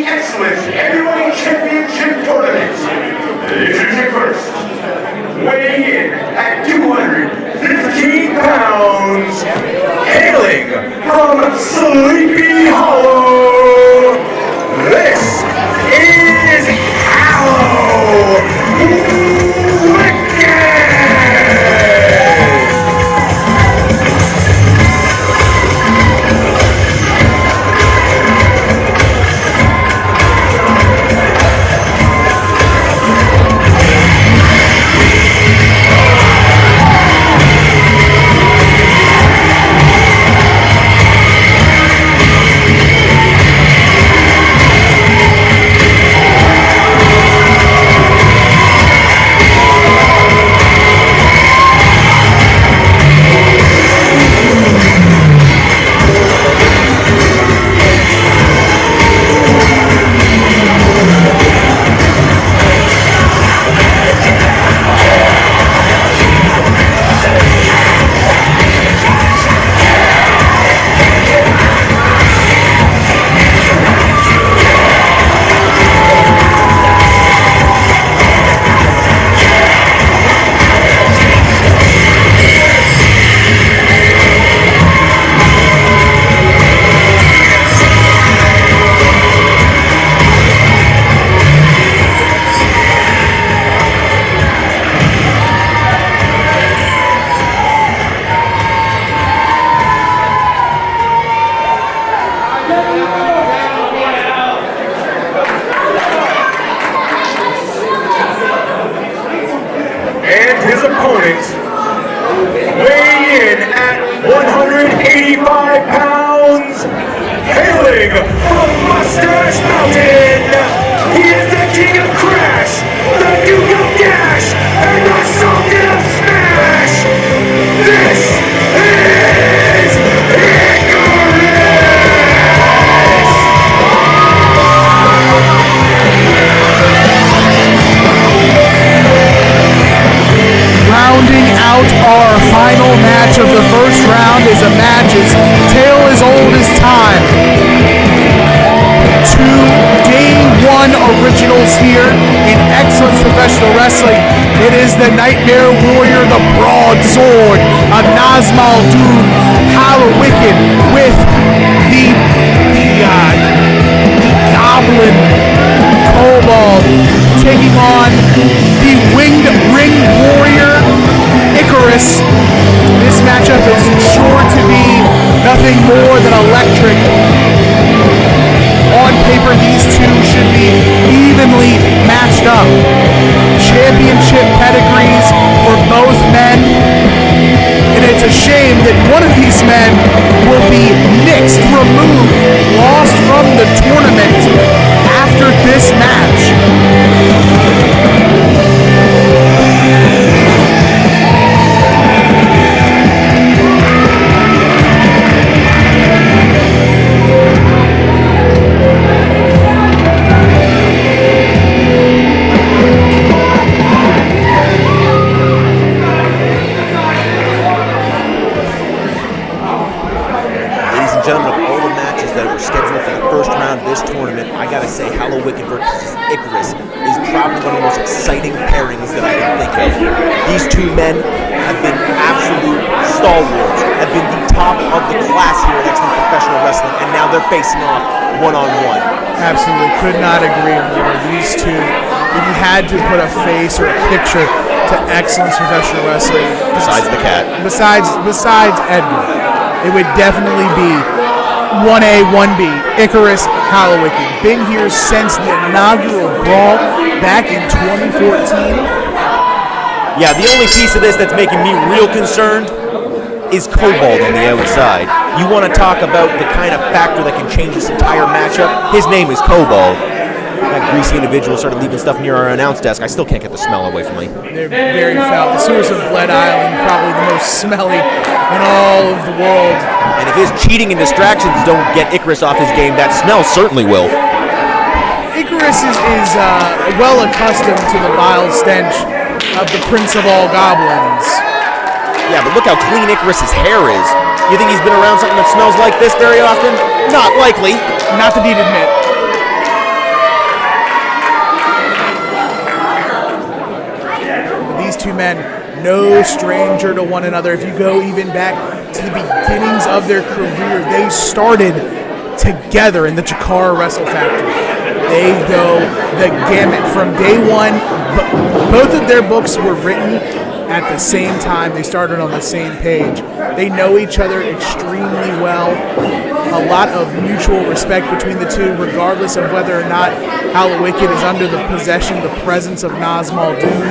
the Excellence Heavyweight Championship Tournament. Introducing first, weighing in at 215 pounds, hailing from Sleepy Hollow, this is Hallowicked! Weighing in at 185 pounds, hailing from Mustache Mountain, he is the King of Crash, the Duke of Dash, and the Sultan of Smash. This is Icarus! Rounding out our final match of the first round is a match as tale as old as time. Two Day One originals here in Excellence Professional Wrestling. It is the Nightmare Warrior, the Broadsword of Nazmal Doom, Hallowicked, with the Goblin Kobold taking on the Winged Ring Warrior, Icarus. This matchup is sure to be nothing more than electric. On paper, these two should be evenly matched up. Championship pedigrees for both men. And it's a shame that one of these men will be nixed, removed, lost from the tournament after this match. Gentlemen, of all the matches that were scheduled for the first round of this tournament, I gotta say Hallowicked versus Icarus is probably one of the most exciting pairings that I can think of. These two men have been absolute stalwarts, have been the top of the class here at Excellent Professional Wrestling, and now they're facing off one-on-one. Absolutely, could not agree more. These two, if you had to put a face or a picture to Excellence Professional Wrestling, besides the cat, besides Edgar, it would definitely be 1A, 1B, Icarus, Hallowicked. Been here since the inaugural brawl back in 2014. Yeah, the only piece of this that's making me real concerned is Kobold on the outside. You want to talk about the kind of factor that can change this entire matchup? His name is Kobold. That greasy individual started leaving stuff near our announce desk. I still can't get the smell away from me. They're very foul. The sewers of Bled Island, probably the most smelly in all of the world. And if his cheating and distractions don't get Icarus off his game, that smell certainly will. Icarus is well accustomed to the vile stench of the Prince of all Goblins. Yeah, but look how clean Icarus's hair is. You think he's been around something that smells like this very often? Not likely. Not that he'd admit. men, no stranger to one another. If you go even back to the beginnings of their career, they started together in the Chikara Wrestle Factory. They go the gamut from day one. Both of their books were written at the same time. They started on the same page. They know each other extremely well. A lot of mutual respect between the two, regardless of whether or not Hallowicked is under the presence of Naz Muldoon.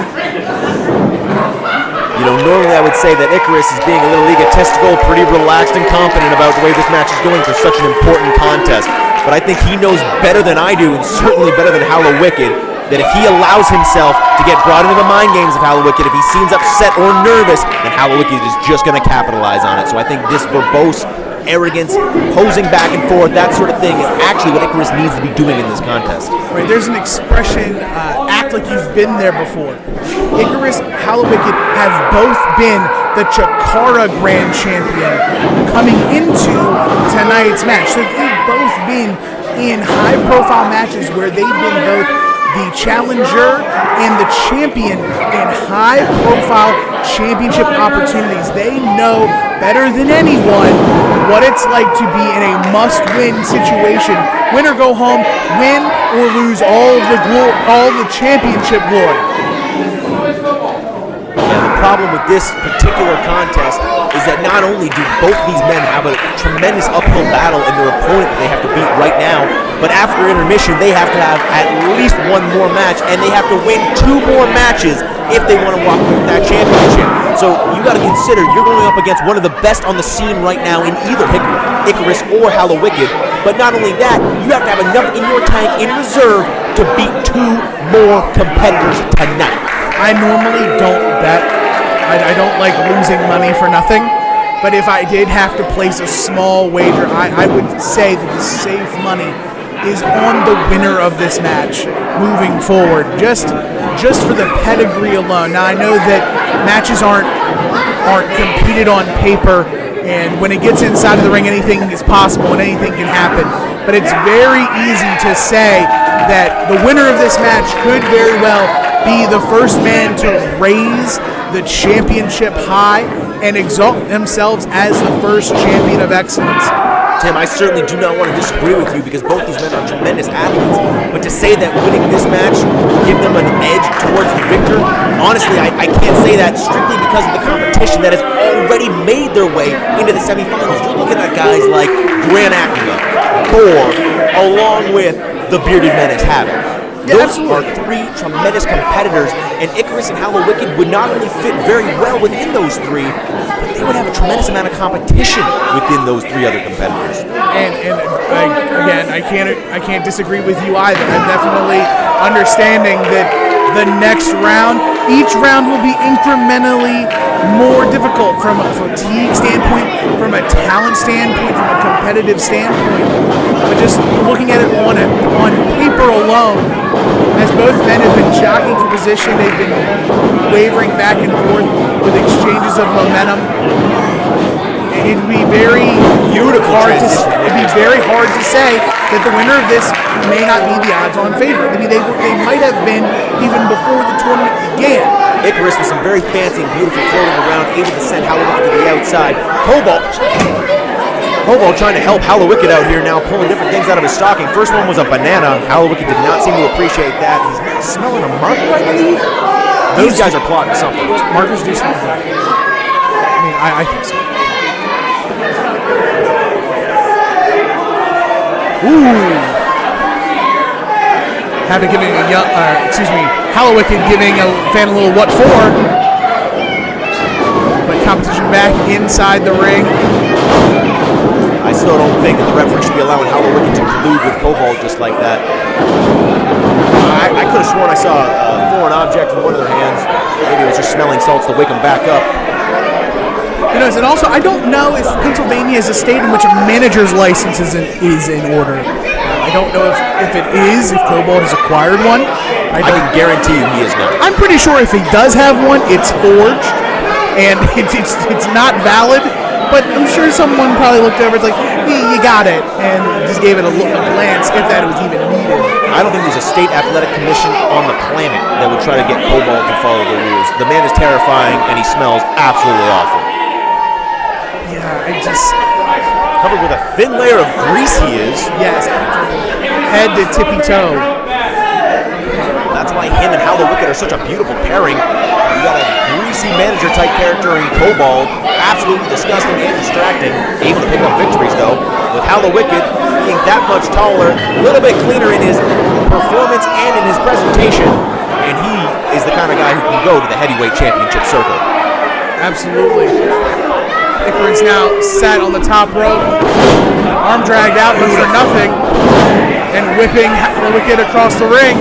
You know, normally I would say that Icarus is being a little egotistical, pretty relaxed and confident about the way this match is going for such an important contest. But I think he knows better than I do, and certainly better than Hallowicked, that if he allows himself to get brought into the mind games of Hallowicked, if he seems upset or nervous, then Hallowicked is just going to capitalize on it. So I think this verbose arrogance, posing back and forth, that sort of thing is actually what Icarus needs to be doing in this contest. Right, there's an expression, act like you've been there before. Icarus, Hallowicked have both been the Chikara Grand Champion coming into tonight's match. So they've both been in high-profile matches where they've been both the challenger and the champion in high-profile championship opportunities. They know better than anyone what it's like to be in a must-win situation. Win or go home, win or lose all the championship glory. Yeah, the problem with this particular contest is that not only do both these men have a tremendous uphill battle in their opponent that they have to beat right now, but after intermission, they have to have at least one more match, and they have to win 2 more matches if they want to walk away with that championship. So you got to consider you're going up against one of the best on the scene right now in either Icarus or Hallowicked. But not only that, you have to have enough in your tank in reserve to beat 2 more competitors tonight. I normally don't bet. I don't like losing money for nothing. But if I did have to place a small wager, I would say that the safe money is on the winner of this match moving forward, just for the pedigree alone. Now I know that matches aren't competed on paper, and when it gets inside of the ring, anything is possible and anything can happen. But it's very easy to say that the winner of this match could very well be the first man to raise the championship high and exalt themselves as the first champion of excellence. Tim, I certainly do not want to disagree with you because both these men are tremendous athletes, but to say that winning this match will give them an edge towards the victor, honestly, I can't say that strictly because of the competition that has already made their way into the semifinals. You're looking at guys like Grant Ackerman, Boar, along with the Bearded Menace Havoc. Those are 3 tremendous competitors, and Icarus and Hallowicked would not only fit very well within those 3, but they would have a tremendous amount of competition within those 3 other competitors. And again, I can't disagree with you either. I'm definitely understanding that the next round, each round will be incrementally more difficult from a fatigue standpoint, from a talent standpoint, from a competitive standpoint. But just looking at it on paper alone, as both men have been jockeying for position, they've been wavering back and forth with exchanges of momentum. It'd be very hard to say that the winner of this may not be the odds-on favorite. I mean, they might have been even before the tournament began. Icarus with some very fancy and beautiful floating around, able to send Hallowicked to the outside. Kobold trying to help Hallowicked out here now, pulling different things out of his stocking. First one was a banana. Hallowicked did not seem to appreciate that. He's smelling a marker, I believe. Those guys are plotting something. Markers do smell bad. I mean, I think so. Ooh. Hallowicked giving a fan a little what for. But competition back inside the ring. I still don't think that the referee should be allowing Hallowicked to collude with Kobold just like that. I could have sworn I saw a foreign object in one of their hands. Maybe it was just smelling salts to wake them back up. You know, and also, I don't know if Pennsylvania is a state in which a manager's license is in order. I don't know if it is, if Kobold has acquired one. I can guarantee you he is not. I'm pretty sure if he does have one, it's forged, and it's not valid. but I'm sure someone probably looked over. It's like, you got it, and just gave it a glance if that was even needed. I don't think there's a state athletic commission on the planet that would try to get Kobold to follow the rules. The man is terrifying, and he smells absolutely awful. Yeah, I just... Covered with a thin layer of grease he is. Yes, head to tippy toe. That's why him and Hallowicked are such a beautiful pairing. You got a greasy manager-type character in Kobald, absolutely disgusting and distracting, able to pick up victories though, with Hallowicked being that much taller, a little bit cleaner in his performance and in his presentation, and he is the kind of guy who can go to the heavyweight championship circle. Absolutely. Icarus now sat on the top rope, arm dragged out, but for nothing, and whipping Hallowicked across the ring.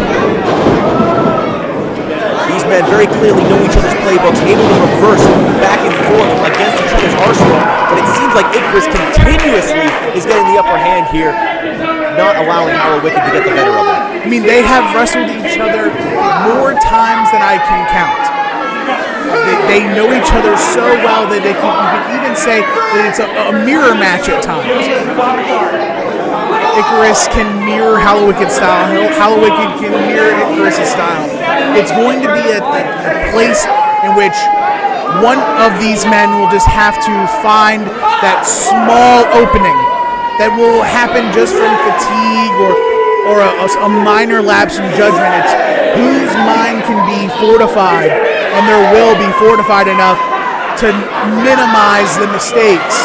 These men very clearly know each other's playbooks, able to reverse back and forth against each other's arsenal, but it seems like Icarus continuously is getting the upper hand here, not allowing Hallowicked to get the better of him. I mean, they have wrestled each other more times than I can count. They know each other so well that you can even say that it's a mirror match at times. Icarus can mirror Hallowicked's style. Hallowicked can mirror Icarus' style. It's going to be a place in which one of these men will just have to find that small opening that will happen just from fatigue or a minor lapse in judgment. It's whose mind can be fortified, and their will be fortified enough to minimize the mistakes.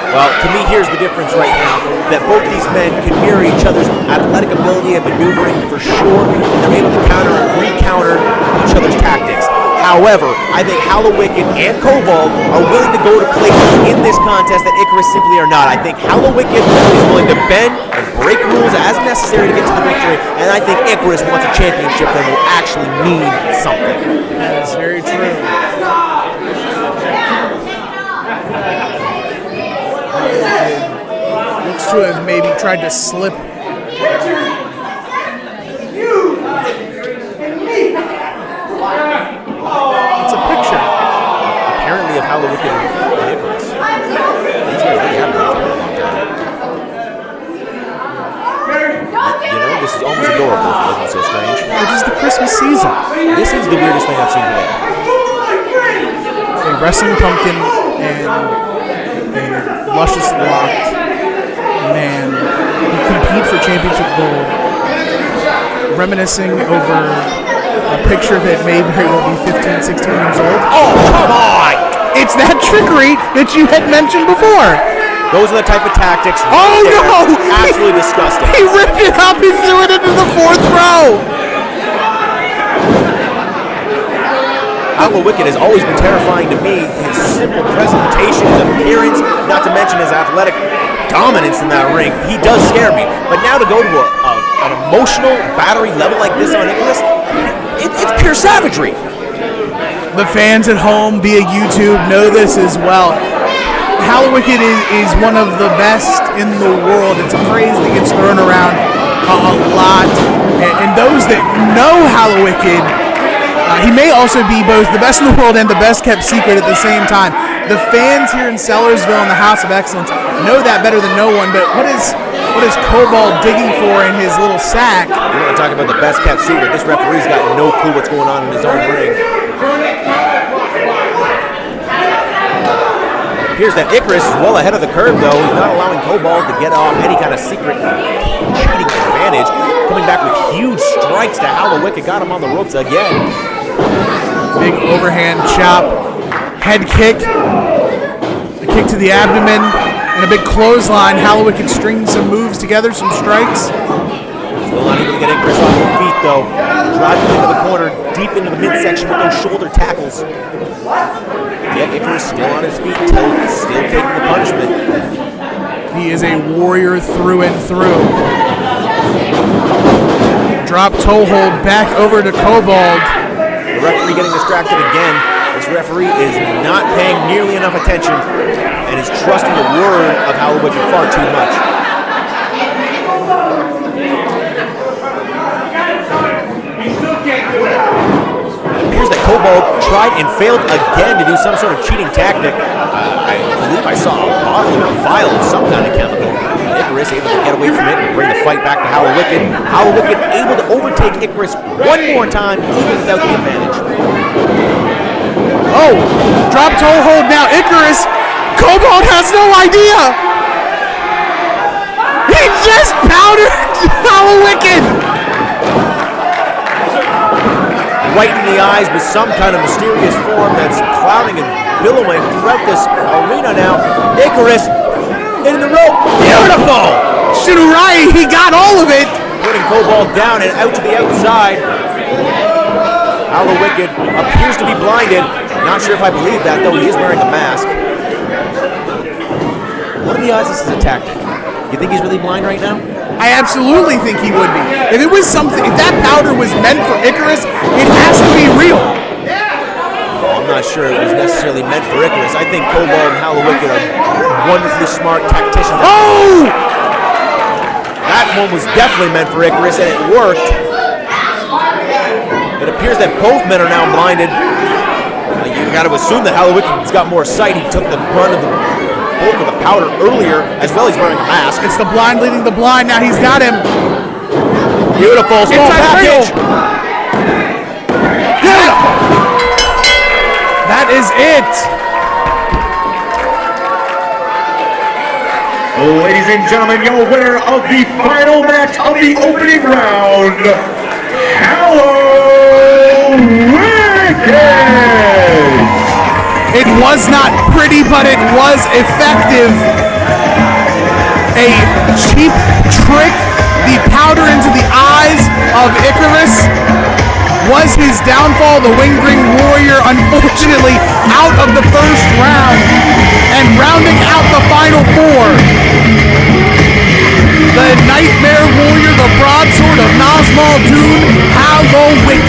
Well, to me, here's the difference right now, that both these men can mirror each other's athletic ability and maneuvering for sure, and they're able to counter and re-counter each other's tactics. However, I think Hallowicked and Kobold are willing to go to places in this contest that Icarus simply are not. I think Hallowicked is willing to bend and break rules as necessary to get to the victory, and I think Icarus wants a championship that will actually mean something. That is very true. Looks to have maybe tried to slip. It's a picture. Apparently of Hallowicked and Icarus. These guys really have been together a long time. You know, this is almost adorable, isn't it so strange? It is the Christmas season. This is the weirdest thing I've seen today. A wrestling pumpkin and a luscious locked man who compete for championship gold, reminiscing over a picture that may very well be 15, 16 years old. Oh, come on! It's that trickery that you had mentioned before. Those are the type of tactics. Oh no! Absolutely disgusting. He ripped it up, he threw it into the fourth row. Hallowicked has always been terrifying to me. His simple presentation, his appearance, not to mention his athletic dominance in that ring. He does scare me. But now to go to an emotional battery level like this on Icarus, it's pure savagery. The fans at home via YouTube know this as well. Hallowicked is one of the best in the world. It's a phrase that gets thrown around a lot. And those that know Hallowicked, he may also be both the best in the world and the best kept secret at the same time. The fans here in Sellersville in the House of Excellence know that better than no one, but what is Kobold digging for in his little sack? You want to talk about the best kept secret? This referee's got no clue what's going on in his own ring. It appears that Icarus is well ahead of the curve, though. He's not allowing Kobold to get off any kind of secret cheating advantage. Coming back with huge strikes to Hallowicked, got him on the ropes again. Big overhand chop, head kick, a kick to the abdomen, and a big clothesline. Hallowicked stringing some moves together, some strikes. Still not able to get Icarus off his feet, though. Driving into the corner, deep into the midsection with those shoulder tackles. Yet Icarus still on his feet, still taking the punishment. He is a warrior through and through. Drop toe hold back over to Kobold. The referee getting distracted again. This referee is not paying nearly enough attention and is trusting the word of Hallowicked far too much. It appears that Kobold tried and failed again to do some sort of cheating tactic. I believe I saw a bottle or a vial of some kind of chemical. Icarus able to get away from it and bring the fight back to Hallowicked. Hallowicked able to overtake Icarus one more time, even without the advantage. Oh, drop toe hold now. Icarus. Kobold has no idea. He just powdered Hallowicked. Right in the eyes with some kind of mysterious form that's clouding and billowing throughout this arena now. Icarus in the rope. Beautiful! Shinurai, he got all of it. Putting Kobold down and out to the outside. Hallowicked appears to be blinded. Not sure if I believe that, though. He is wearing a mask. What are the odds this is a tactic? You think he's really blind right now? I absolutely think he would be. If it was something, if that powder was meant for Icarus, it has to be real. I'm not sure it was necessarily meant for Icarus. I think Kobold and Hallowicked are wonderfully smart tacticians. Oh! That one was definitely meant for Icarus, and it worked. It appears that both men are now blinded. You got to assume that Hallowicked's got more sight. He took the brunt of the bulk of the powder earlier, as well as wearing a mask. It's the blind leading the blind. Now he's got him. Beautiful small package. Beautiful. That is it. Ladies and gentlemen, your winner of the final match of the opening round, Hallowicked! It was not pretty, but it was effective. A cheap trick, the powder into the eyes of Icarus was his downfall. The Winged Ring Warrior, unfortunately, out of the first round. And rounding out the final four, the Nightmare Warrior, the broadsword of Nazmul Dune, Hallowicked.